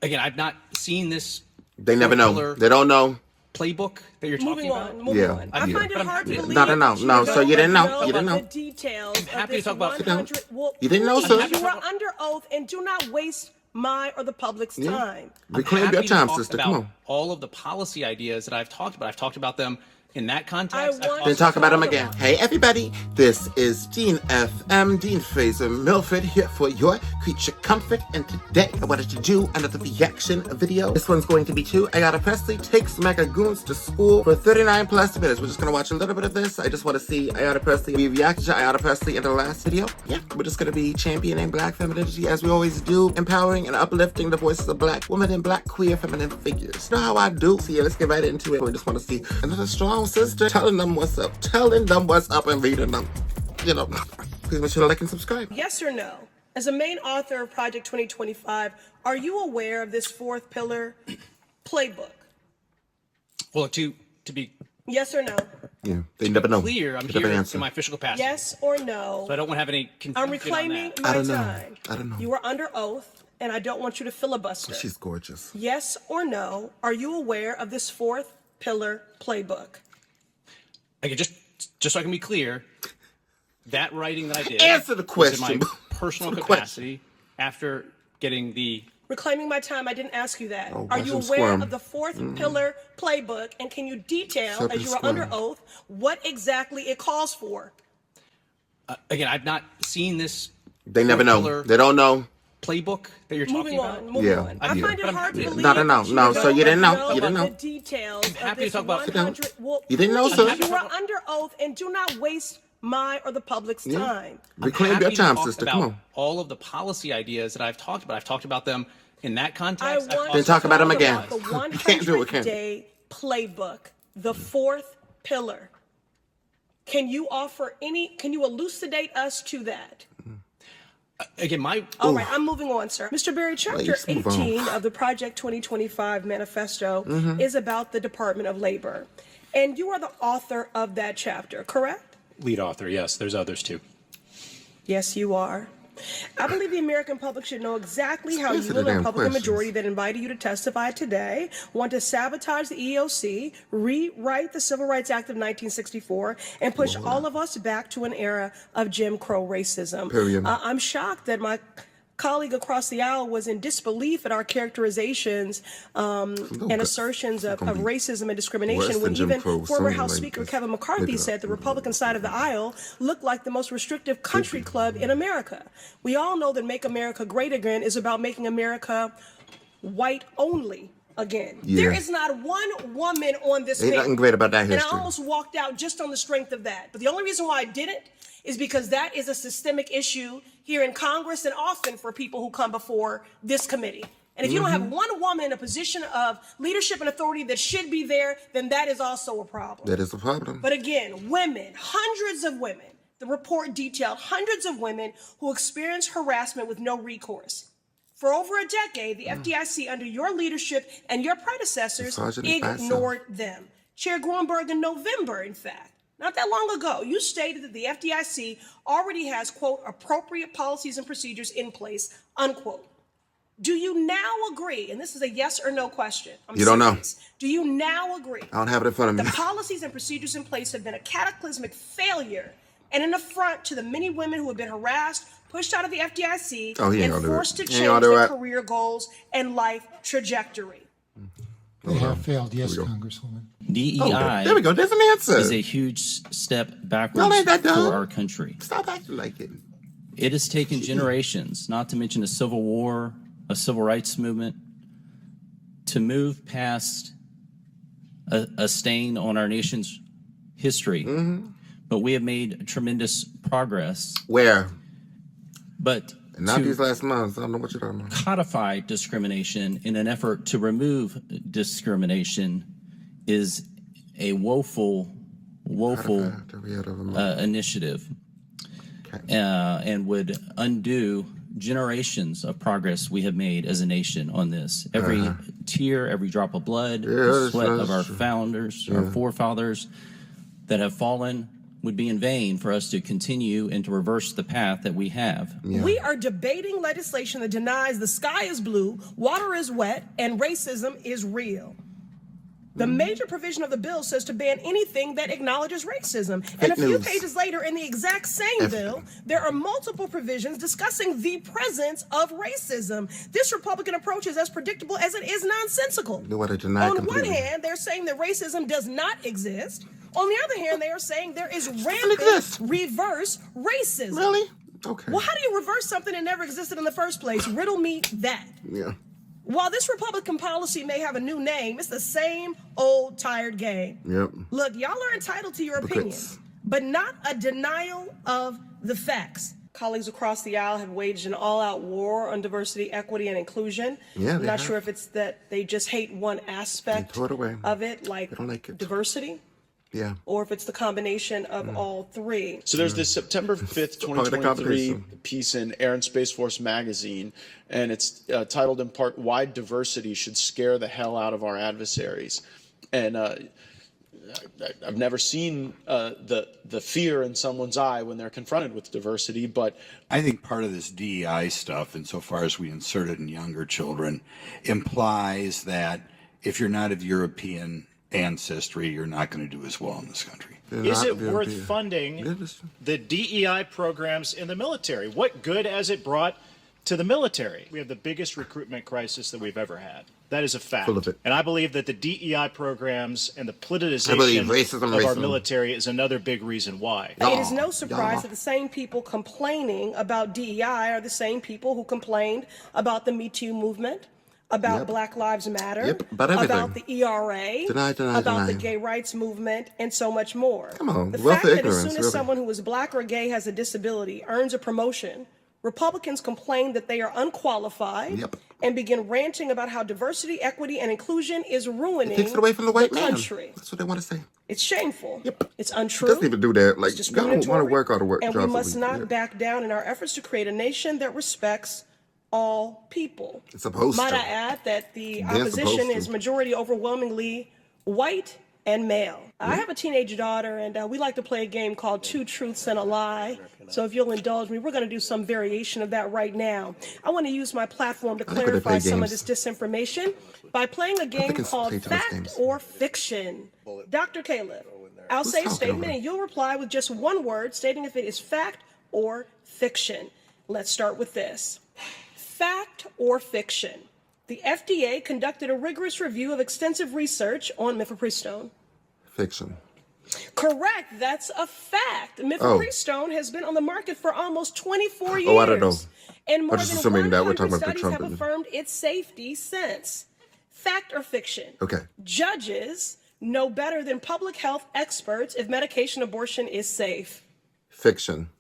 Again, I've not seen this. They never know. They don't know. Playbook that you're talking about. Moving on. I find it hard to believe. No. So you didn't know. You didn't know. The details. I'm happy to talk about. You didn't know, sir. You are under oath, and do not waste my or the public's time. Reclaim your time, sister. Come on. All of the policy ideas that I've talked about. I've talked about them in that context. Then talk about them again. Hey, everybody. This is Dean FM, Dean Fraser Milford, here for your creature comfort. And today, I wanted to do another reaction video. This one's going to be to Ayanna Pressley takes mega goons to school for 39 plus minutes. We're just going to watch a little bit of this. I just want to see Ayanna Pressley. We reacted to Ayanna Pressley in the last video. Yeah, we're just going to be championing black femininity as we always do, empowering and uplifting the voices of black women and black queer feminine figures. You know how I do. So yeah, let's get right into it. We just want to see another strong sister telling them what's up, and reading them. You know, please make sure to like and subscribe. Yes or no? As a main author of Project 2025, are you aware of this fourth pillar playbook? Well, to be yes or no? Yeah, they never know. Clear, I'm here in my official capacity. Yes or no? So I don't want to have any confusion. I'm reclaiming on that. my time. I don't know. You are under oath, and I don't want you to filibuster. She's gorgeous. Yes or no? Are you aware of this fourth pillar playbook? Okay, just so I can be clear, that writing that I did answer the question. Was in my personal capacity after getting the reclaiming my time. I didn't ask you that. Are you aware of the fourth pillar playbook, and can you detail, as you are under oath, what exactly it calls for? Again, I've not seen this. They never know. They don't know. Playbook that you're talking about. Moving on. I find it hard to believe. No. So you didn't know. You didn't know. The details. I'm happy to talk about. You didn't know, sir. You are under oath, and do not waste my or the public's time. Reclaim your time, sister. Come on. All of the policy ideas that I've talked about. I've talked about them in that context. Then talk about them again. The 100-day playbook, the fourth pillar. Can you offer any? Can you elucidate us to that? Again, all right, I'm moving on, sir. Mr. Berry, chapter 18 of the Project 2025 manifesto is about the Department of Labor. And you are the author of that chapter, correct? Lead author, yes. There's others too. Yes, you are. I believe the American public should know exactly how you and the Republican majority that invited you to testify today want to sabotage the EEOC, rewrite the Civil Rights Act of 1964, and push all of us back to an era of Jim Crow racism. I'm shocked that my colleague across the aisle was in disbelief at our characterizations and assertions of racism and discrimination when even former House Speaker Kevin McCarthy said the Republican side of the aisle looked like the most restrictive country club in America. We all know that Make America Great Again is about making America white only again. There is not one woman on this panel. Ain't nothing great about that history. And I almost walked out just on the strength of that. But the only reason why I didn't is because that is a systemic issue here in Congress and often for people who come before this committee. And if you don't have one woman in a position of leadership and authority that should be there, then that is also a problem. That is a problem. But again, women, hundreds of women, the report detailed hundreds of women who experienced harassment with no recourse. For over a decade, the FDIC, under your leadership and your predecessors, ignored them. Chair Gruenberg, in November, in fact, not that long ago, you stated that the FDIC already has, quote, appropriate policies and procedures in place, unquote. Do you now agree, and this is a yes or no question. You don't know. Do you now agree? I don't have it in front of me. The policies and procedures in place have been a cataclysmic failure and an affront to the many women who have been harassed, pushed out of the FDIC, and forced to change their career goals and life trajectory. They have failed, yes, Congresswoman. DEI there we go. There's an answer. is a huge step backwards for our country. Stop acting like it. It has taken generations, not to mention a civil war, a civil rights movement, to move past a stain on our nation's history. But we have made tremendous progress. Where? But not these last months. I don't know what you're talking about. Codify discrimination in an effort to remove discrimination is a woeful initiative, and would undo generations of progress we have made as a nation on this. Every tear, every drop of blood, the sweat of our founders, our forefathers that have fallen would be in vain for us to continue and to reverse the path that we have. Yeah. We are debating legislation that denies the sky is blue, water is wet, and racism is real. The major provision of the bill says to ban anything that acknowledges racism. And a few pages later in the exact same bill, there are multiple provisions discussing the presence of racism. This Republican approach is as predictable as it is nonsensical. On one hand, they're saying that racism does not exist. On the other hand, they are saying there is rampant reverse racism. Really? Okay. Well, how do you reverse something that never existed in the first place? Riddle me that. Yeah. While this Republican policy may have a new name, it's the same old tired game. Yep. Look, y'all are entitled to your opinion, but not a denial of the facts. Colleagues across the aisle have waged an all-out war on diversity, equity, and inclusion. Yeah, I'm not sure if it's that they just hate one aspect of it, like diversity. Yeah. Or if it's the combination of all three. So there's this September 5th, 2023 piece in Air and Space Force magazine, and it's titled in part, "Why Diversity Should Scare the Hell Out of Our Adversaries." And I've never seen the fear in someone's eye when they're confronted with diversity, but I think part of this DEI stuff, insofar as we insert it in younger children, implies that if you're not of European ancestry, you're not going to do as well in this country. Is it worth funding the DEI programs in the military? What good has it brought to the military? We have the biggest recruitment crisis that we've ever had. That is a fact. And I believe that the DEI programs and the politicization of our military is another big reason why. It is no surprise that the same people complaining about DEI are the same people who complained about the Me Too movement, about Black Lives Matter, about the ERA, about the gay rights movement, and so much more. Come on, the fact that as soon as someone who is Black or gay has a disability earns a promotion, Republicans complain that they are unqualified and begin ranting about how diversity, equity, and inclusion is ruining the country. That's what they want to say. It's shameful. It's untrue. Doesn't even do that. Like, it's y'all don't want to work all the work. And we must not back down in our efforts to create a nation that respects all people. It's supposed Might to. I add that the opposition is majority overwhelmingly white and male. I have a teenage daughter, and we like to play a game called Two Truths and a Lie. So if you'll indulge me, we're going to do some variation of that right now. I want to use my platform to clarify some of this disinformation by playing a game called Fact or Fiction. Dr. Caleb, I'll say a statement, and you'll reply with just one word, stating if it is fact or fiction. Let's start with this. Fact or fiction? The FDA conducted a rigorous review of extensive research on mifepristone. Fiction. Correct. That's a fact. Mifepristone has been on the market for almost 24 years. Oh, I don't know. And more than 100 studies Trump have affirmed its safety since. Fact or fiction? Okay. Judges know better than public health experts if medication abortion is safe. Fiction.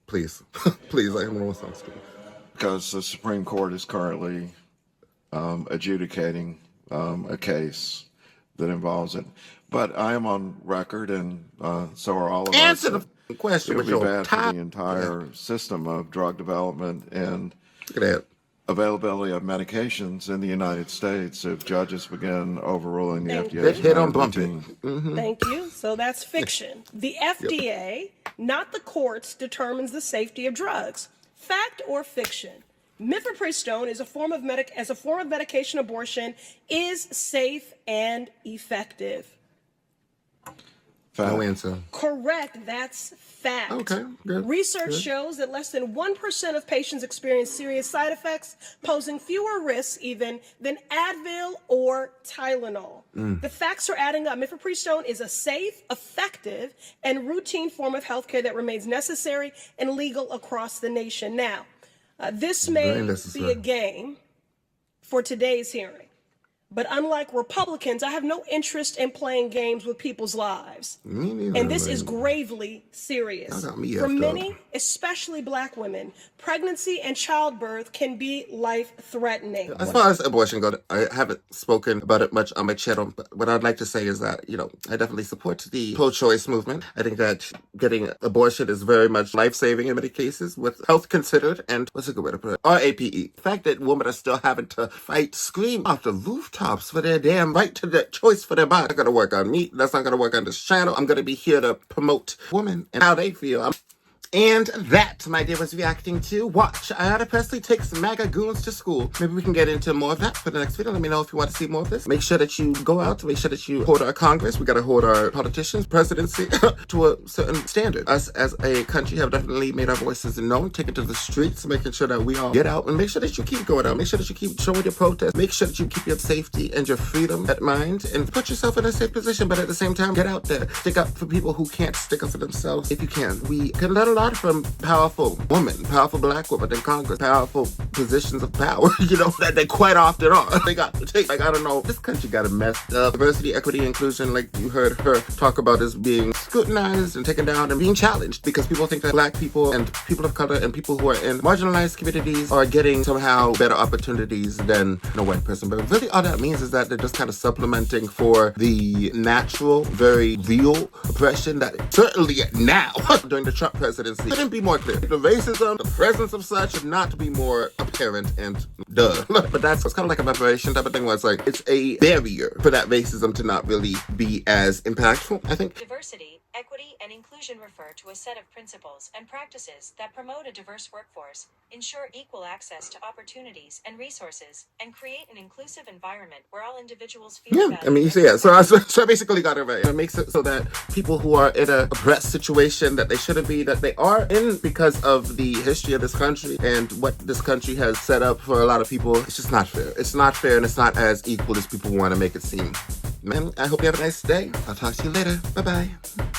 Please. Please, I don't want to sound stupid. Because the Supreme Court is currently adjudicating a case that involves it. But I am on record, and so are all of us. Answer the question. It would be bad for the entire system of drug development and availability of medications in the United States if judges begin overruling the FDA's hit on bumping. Thank you. So that's fiction. The FDA, not the courts, determines the safety of drugs. Fact or fiction? Mifepristone is a form of medication abortion is safe and effective. No answer. Correct. That's fact. Okay, good. Research shows that less than 1% of patients experience serious side effects, posing fewer risks even than Advil or Tylenol. The facts are adding up. Mifepristone is a safe, effective, and routine form of healthcare that remains necessary and legal across the nation. Now, this may be a game for today's hearing. But unlike Republicans, I have no interest in playing games with people's lives. Me neither, and this is gravely serious. For many, especially Black women, pregnancy and childbirth can be life-threatening. As far as abortion goes, I haven't spoken about it much on my channel, but what I'd like to say is that, I definitely support the pro-choice movement. I think that getting abortion is very much life-saving in many cases, with health considered, and what's a good way to put it? RAPE. The fact that women are still having to fight, scream off the rooftop laptops for their damn right to their choice for their body. That's not gonna work on me. That's not gonna work on this channel. I'm gonna be here to promote women and how they feel. And that, my dear, was reacting to watch Ayanna Pressley takes MAGA goons to school. Maybe we can get into more of that for the next video. Let me know if you want to see more of this. Make sure that you go out, make sure that you hold our Congress. We got to hold our politicians, presidency to a certain standard. Us as a country have definitely made our voices known, taken to the streets, making sure that we all get out, and make sure that you keep going out. Make sure that you keep showing your protest. Make sure that you keep your safety and your freedom at mind and put yourself in a safe position. But at the same time, get out there. Stick up for people who can't stick up for themselves if you can. We can learn a lot from powerful women, powerful black women in Congress, powerful positions of power, you know, that they quite often are. They got to take, like, I don't know, this country got it messed up. Diversity, equity, inclusion, like you heard her talk about, is being scrutinized and taken down and being challenged because people think that black people and people of color and people who are in marginalized communities are getting somehow better opportunities than a white person. But really all that means is that they're just kind of supplementing for the natural, very real oppression that certainly now, during the Trump presidency, couldn't be more clear. The racism, the presence of such, should not be more apparent and duh. But that's kind of like a reparation type of thing where it's like, it's a barrier for that racism to not really be as impactful, I think. Diversity, equity, and inclusion refer to a set of principles and practices that promote a diverse workforce, ensure equal access to opportunities and resources, and create an inclusive environment where all individuals feel valued. I mean, you see, yeah. So I basically got it right. It makes it so that people who are in a oppressed situation that they shouldn't be, that they are in because of the history of this country and what this country has set up for a lot of people, it's just not fair. It's not fair, and it's not as equal as people want to make it seem. Man, I hope you have a nice day. I'll talk to you later. Bye-bye.